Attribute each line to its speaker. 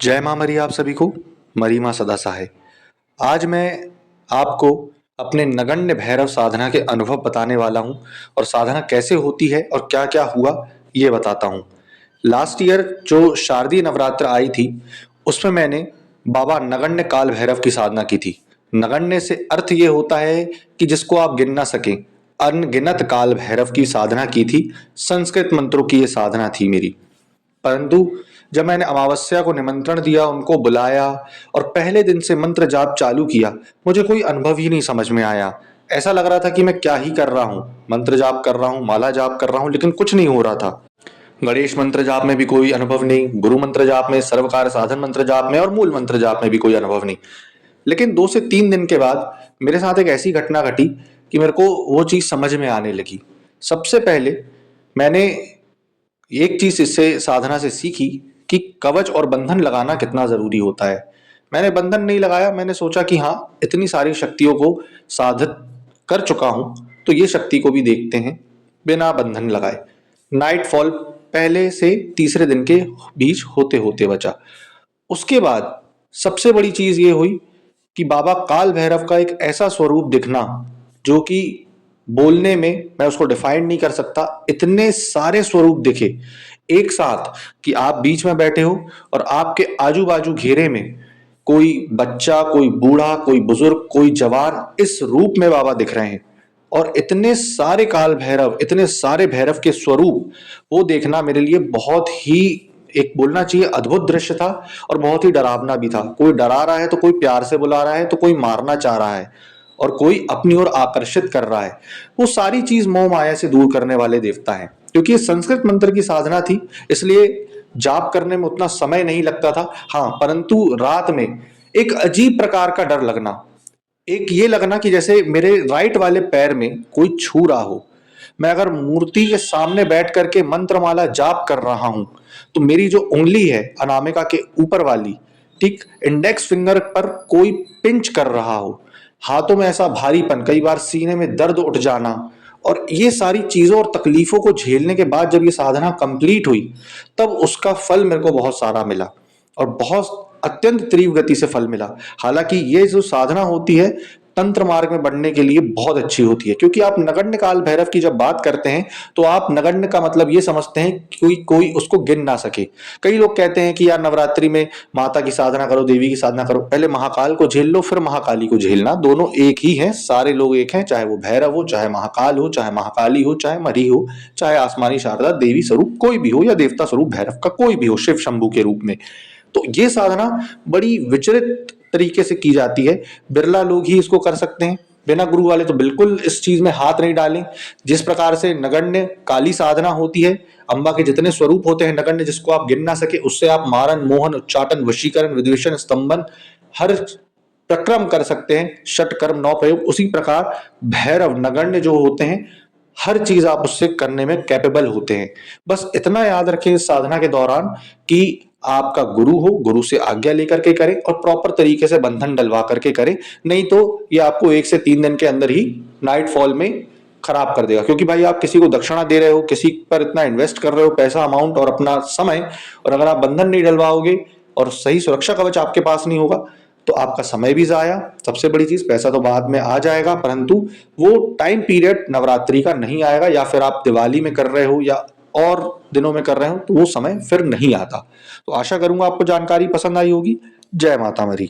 Speaker 1: जय माँ मरी आप सभी को। मरी माँ सदा सहाय। आज मैं आपको अपने नगण्य भैरव साधना के अनुभव बताने वाला हूँ और साधना कैसे होती है और क्या क्या हुआ ये बताता हूँ। लास्ट ईयर जो शारदीय नवरात्र आई थी उसमें मैंने बाबा नगण्य काल भैरव की साधना की थी। नगण्य से अर्थ ये होता है कि जिसको आप गिन ना सकें। अनगिनत काल भैरव की साधना की थी। संस्कृत मंत्रों की ये साधना थी मेरी। परंतु जब मैंने अमावस्या को निमंत्रण दिया, उनको बुलाया और पहले दिन से मंत्र जाप चालू किया, मुझे कोई अनुभव ही नहीं समझ में आया। ऐसा लग रहा था कि मैं क्या ही कर रहा हूँ। मंत्र जाप कर रहा हूँ, माला जाप कर रहा हूँ, लेकिन कुछ नहीं हो रहा था। गणेश मंत्र जाप में भी कोई अनुभव नहीं, गुरु मंत्र जाप में, सर्वकार साधन मंत्र जाप में और मूल मंत्र जाप में भी कोई अनुभव नहीं। लेकिन 2 से 3 दिन के बाद मेरे साथ एक ऐसी घटना घटी कि मेरे को वो चीज समझ में आने लगी। सबसे पहले मैंने एक चीज इससे साधना से सीखी कि कवच और बंधन लगाना कितना जरूरी होता है। मैंने बंधन नहीं लगाया। मैंने सोचा कि हाँ, इतनी सारी शक्तियों को साधित कर चुका हूं तो ये शक्ति को भी देखते हैं बिना बंधन लगाए। नाइट फॉल पहले से तीसरे दिन के बीच होते होते बचा। उसके बाद सबसे बड़ी चीज ये हुई कि बाबा काल भैरव का एक ऐसा स्वरूप दिखना जो कि बोलने में मैं उसको डिफाइन नहीं कर सकता। इतने सारे स्वरूप दिखे एक साथ कि आप बीच में बैठे हो और आपके आजू बाजू घेरे में कोई बच्चा, कोई बूढ़ा, कोई बुजुर्ग, कोई जवान इस रूप में बाबा दिख रहे हैं। और इतने सारे काल भैरव, इतने सारे भैरव के स्वरूप, वो देखना मेरे लिए बहुत ही, एक बोलना चाहिए, अद्भुत दृश्य था और बहुत ही डरावना भी था। कोई डरा रहा है तो कोई प्यार से बुला रहा है, तो कोई मारना चाह रहा है और कोई अपनी ओर आकर्षित कर रहा है। वो सारी चीज मोह माया से दूर करने वाले देवता हैं। क्योंकि ये संस्कृत मंत्र की साधना थी, इसलिए जाप करने में उतना समय नहीं लगता था। हाँ, परंतु रात में एक अजीब प्रकार का डर लगना, एक ये लगना कि जैसे मेरे राइट वाले पैर में कोई छू रहा हो। मैं अगर मूर्ति के सामने बैठ करके मंत्रमाला जाप कर रहा हूं तो मेरी जो उंगली है अनामिका के ऊपर वाली, ठीक इंडेक्स फिंगर पर कोई पिंच कर रहा हो। हाथों में ऐसा भारीपन, कई बार सीने में दर्द उठ जाना। और ये सारी चीजों और तकलीफों को झेलने के बाद जब ये साधना कंप्लीट हुई तब उसका फल मेरे को बहुत सारा मिला और बहुत अत्यंत तीव्र गति से फल मिला। हालांकि ये जो साधना होती है तंत्र मार्ग में बढ़ने के लिए बहुत अच्छी होती है। क्योंकि आप नगण्य काल भैरव की जब बात करते हैं तो आप नगण्य का मतलब ये समझते हैं कि कोई कोई उसको गिन ना सके। कई लोग कहते हैं कि यार नवरात्रि में माता की साधना करो, देवी की साधना करो। पहले महाकाल को झेल लो, फिर महाकाली को झेलना। दोनों एक ही हैं, सारे लोग एक हैं, चाहे वो भैरव हो, चाहे महाकाल हो, चाहे महाकाली हो, चाहे मरी हो, चाहे आसमानी शारदा देवी स्वरूप कोई भी हो या देवता स्वरूप भैरव का कोई भी हो, शिव शंभू के रूप में। तो ये साधना बड़ी विचलित तरीके से की जाती है। बिरला लोग ही इसको कर सकते हैं, बिना गुरु वाले तो बिल्कुल इस चीज में हाथ नहीं डालें। जिस प्रकार से नगण्य काली साधना होती है, अंबा के जितने स्वरूप होते हैं नगण्य जिसको आप गिन ना सके, उससे आप मारन, मोहन, उच्चाटन, वशीकरण, विद्वेषण, स्तंभन, हर प्रक्रम कर सकते हैं। षटकर्म 9 प्रयोग। उसी प्रकार भैरव नगण्य जो होते हैं, हर चीज आप उससे करने में कैपेबल होते हैं। बस इतना याद रखें इस साधना के दौरान कि आपका गुरु हो, गुरु से आज्ञा लेकर के करें और प्रॉपर तरीके से बंधन डलवा करके करें। नहीं तो ये आपको 1 से 3 दिन के अंदर ही नाइट फॉल में खराब कर देगा। क्योंकि भाई आप किसी को दक्षिणा दे रहे हो, किसी पर इतना इन्वेस्ट कर रहे हो, पैसा, अमाउंट और अपना समय, और अगर आप बंधन नहीं डलवाओगे और सही सुरक्षा कवच आपके पास नहीं होगा तो आपका समय भी जाया। सबसे बड़ी चीज, पैसा तो बाद में आ जाएगा परंतु वो टाइम पीरियड नवरात्रि का नहीं आएगा। या फिर आप दिवाली में कर रहे हो या और दिनों में कर रहे हो तो वो समय फिर नहीं आता। तो आशा करूंगा आपको जानकारी पसंद आई होगी। जय माता मरी।